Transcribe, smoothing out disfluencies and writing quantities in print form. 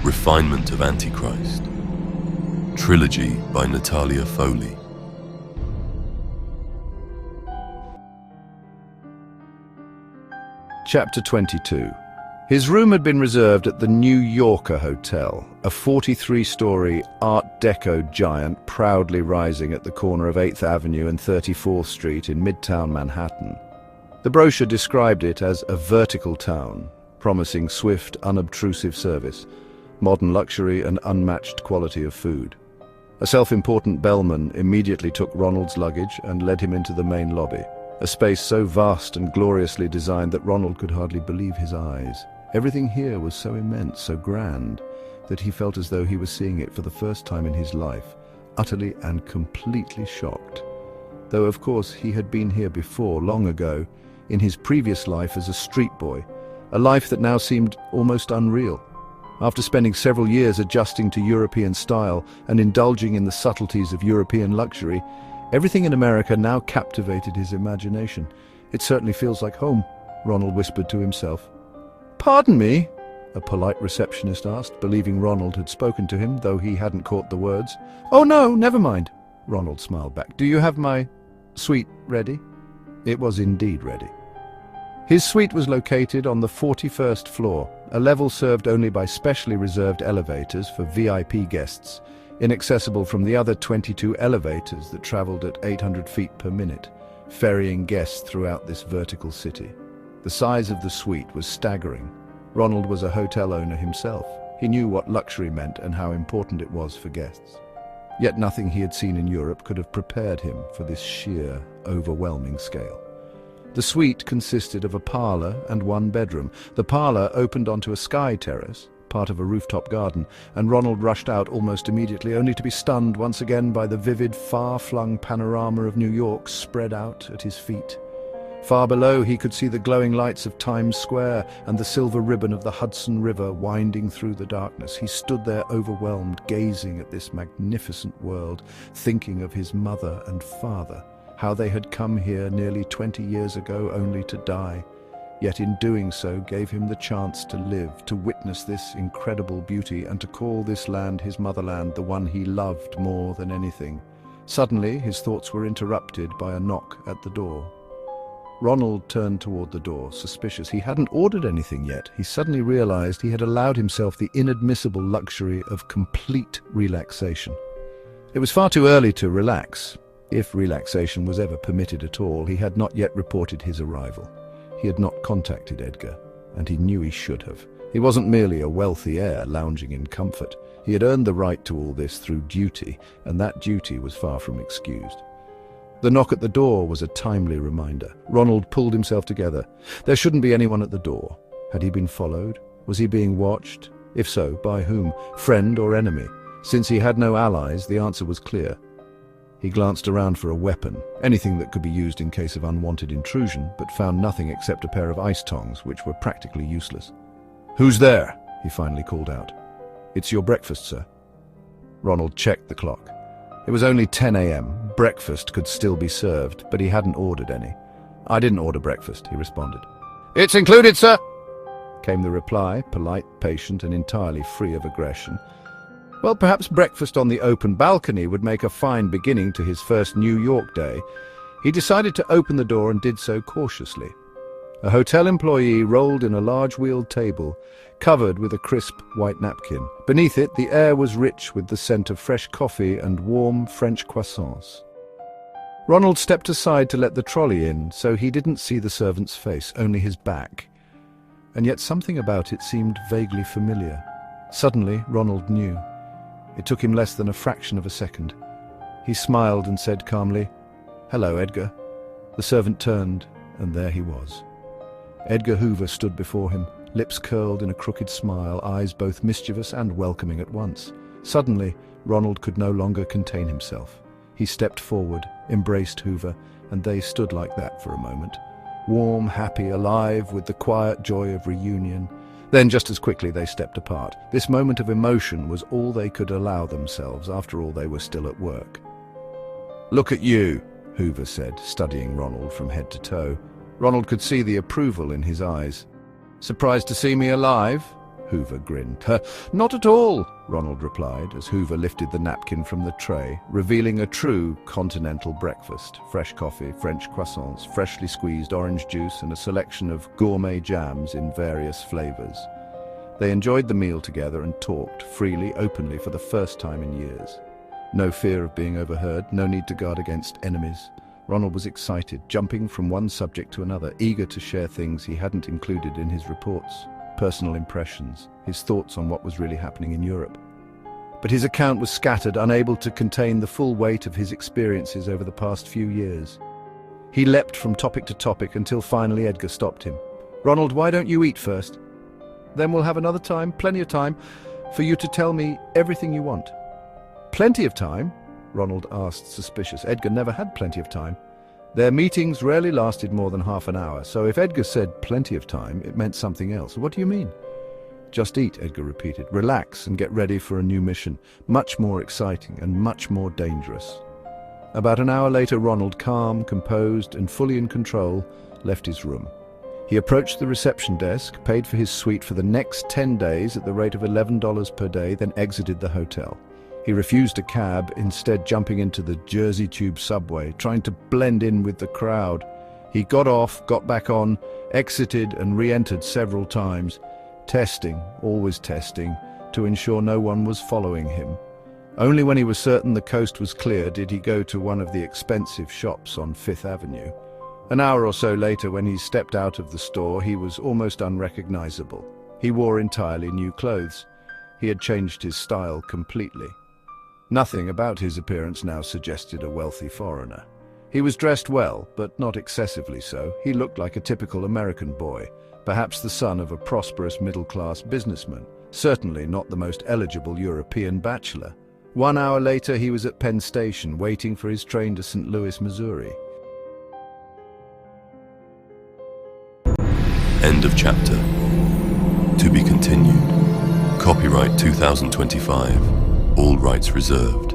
Refinement of Antichrist. Trilogy by Natalia Foley. Chapter 22. His room had been reserved at the New Yorker Hotel, a 43-story Art Deco giant proudly rising at the corner of 8th Avenue and 34th Street in Midtown Manhattan. The brochure described it as a vertical town, promising swift, unobtrusive service, modern luxury and unmatched quality of food. A self-important bellman immediately took Ronald's luggage and led him into the main lobby, a space so vast and gloriously designed that Ronald could hardly believe his eyes. Everything here was so immense, so grand, that he felt as though he was seeing it for the first time in his life, utterly and completely shocked. Though, of course, he had been here before, long ago, in his previous life as a street boy, a life that now seemed almost unreal. After spending several years adjusting to European style and indulging in the subtleties of European luxury, everything in America now captivated his imagination. "It certainly feels like home," Ronald whispered to himself. "Pardon me?" a polite receptionist asked, believing Ronald had spoken to him, though he hadn't caught the words. "Oh no, never mind," Ronald smiled back. "Do you have my suite ready?" It was indeed ready. His suite was located on the 41st floor, a level served only by specially reserved elevators for VIP guests, inaccessible from the other 22 elevators that traveled at 800 feet per minute, ferrying guests throughout this vertical city. The size of the suite was staggering. Ronald was a hotel owner himself. He knew what luxury meant and how important it was for guests. Yet nothing he had seen in Europe could have prepared him for this sheer, overwhelming scale. The suite consisted of a parlor and one bedroom. The parlor opened onto a sky terrace, part of a rooftop garden, and Ronald rushed out almost immediately, only to be stunned once again by the vivid, far-flung panorama of New York spread out at his feet. Far below, he could see the glowing lights of Times Square and the silver ribbon of the Hudson River winding through the darkness. He stood there overwhelmed, gazing at this magnificent world, thinking of his mother and father, how they had come here nearly 20 years ago only to die, yet in doing so gave him the chance to live, to witness this incredible beauty, and to call this land his motherland, the one he loved more than anything. Suddenly, his thoughts were interrupted by a knock at the door. Ronald turned toward the door, suspicious. He hadn't ordered anything yet. He suddenly realized he had allowed himself the inadmissible luxury of complete relaxation. It was far too early to relax. If relaxation was ever permitted at all, he had not yet reported his arrival. He had not contacted Edgar, and he knew he should have. He wasn't merely a wealthy heir lounging in comfort. He had earned the right to all this through duty, and that duty was far from excused. The knock at the door was a timely reminder. Ronald pulled himself together. There shouldn't be anyone at the door. Had he been followed? Was he being watched? If so, by whom? Friend or enemy? Since he had no allies, the answer was clear. He glanced around for a weapon, anything that could be used in case of unwanted intrusion, but found nothing except a pair of ice tongs, which were practically useless. "Who's there?" he finally called out. "It's your breakfast, sir." Ronald checked the clock. It was only 10 a.m. Breakfast could still be served, but he hadn't ordered any. "I didn't order breakfast," he responded. "It's included, sir," came the reply, polite, patient, and entirely free of aggression. Well, perhaps breakfast on the open balcony would make a fine beginning to his first New York day. He decided to open the door and did so cautiously. A hotel employee rolled in a large wheeled table, covered with a crisp white napkin. Beneath it, the air was rich with the scent of fresh coffee and warm French croissants. Ronald stepped aside to let the trolley in, so he didn't see the servant's face, only his back. And yet something about it seemed vaguely familiar. Suddenly, Ronald knew. It took him less than a fraction of a second. He smiled and said calmly, "Hello, Edgar." The servant turned, and there he was. Edgar Hoover stood before him, lips curled in a crooked smile, eyes both mischievous and welcoming at once. Suddenly, Ronald could no longer contain himself. He stepped forward, embraced Hoover, and they stood like that for a moment. Warm, happy, alive, with the quiet joy of reunion. Then, just as quickly, they stepped apart. This moment of emotion was all they could allow themselves. After all, they were still at work. "Look at you," Hoover said, studying Ronald from head to toe. Ronald could see the approval in his eyes. "Surprised to see me alive?" Hoover grinned. Not at all, Ronald replied, as Hoover lifted the napkin from the tray, revealing a true continental breakfast. Fresh coffee, French croissants, freshly squeezed orange juice, and a selection of gourmet jams in various flavors. They enjoyed the meal together and talked freely, openly for the first time in years. No fear of being overheard, no need to guard against enemies. Ronald was excited, jumping from one subject to another, eager to share things he hadn't included in his reports. Personal impressions, his thoughts on what was really happening in Europe. But his account was scattered, unable to contain the full weight of his experiences over the past few years. He leapt from topic to topic until finally Edgar stopped him. "Ronald, why don't you eat first? Then we'll have another time, plenty of time, for you to tell me everything you want." "Plenty of time?" Ronald asked, suspicious. Edgar never had plenty of time. Their meetings rarely lasted more than half an hour, so if Edgar said plenty of time, it meant something else. "What do you mean?" "Just eat," Edgar repeated. "Relax and get ready for a new mission. Much more exciting and much more dangerous." About an hour later, Ronald, calm, composed, and fully in control, left his room. He approached the reception desk, paid for his suite for the next 10 days at the rate of $11 per day, then exited the hotel. He refused a cab, instead jumping into the Jersey Tube subway, trying to blend in with the crowd. He got off, got back on, exited and re-entered several times, testing, always testing, to ensure no one was following him. Only when he was certain the coast was clear did he go to one of the expensive shops on Fifth Avenue. An hour or so later, when he stepped out of the store, he was almost unrecognizable. He wore entirely new clothes. He had changed his style completely. Nothing about his appearance now suggested a wealthy foreigner. He was dressed well, but not excessively so. He looked like a typical American boy, perhaps the son of a prosperous middle-class businessman, certainly not the most eligible European bachelor. 1 hour later, he was at Penn Station, waiting for his train to St. Louis, Missouri. End of chapter. To be continued. Copyright 2025. All rights reserved.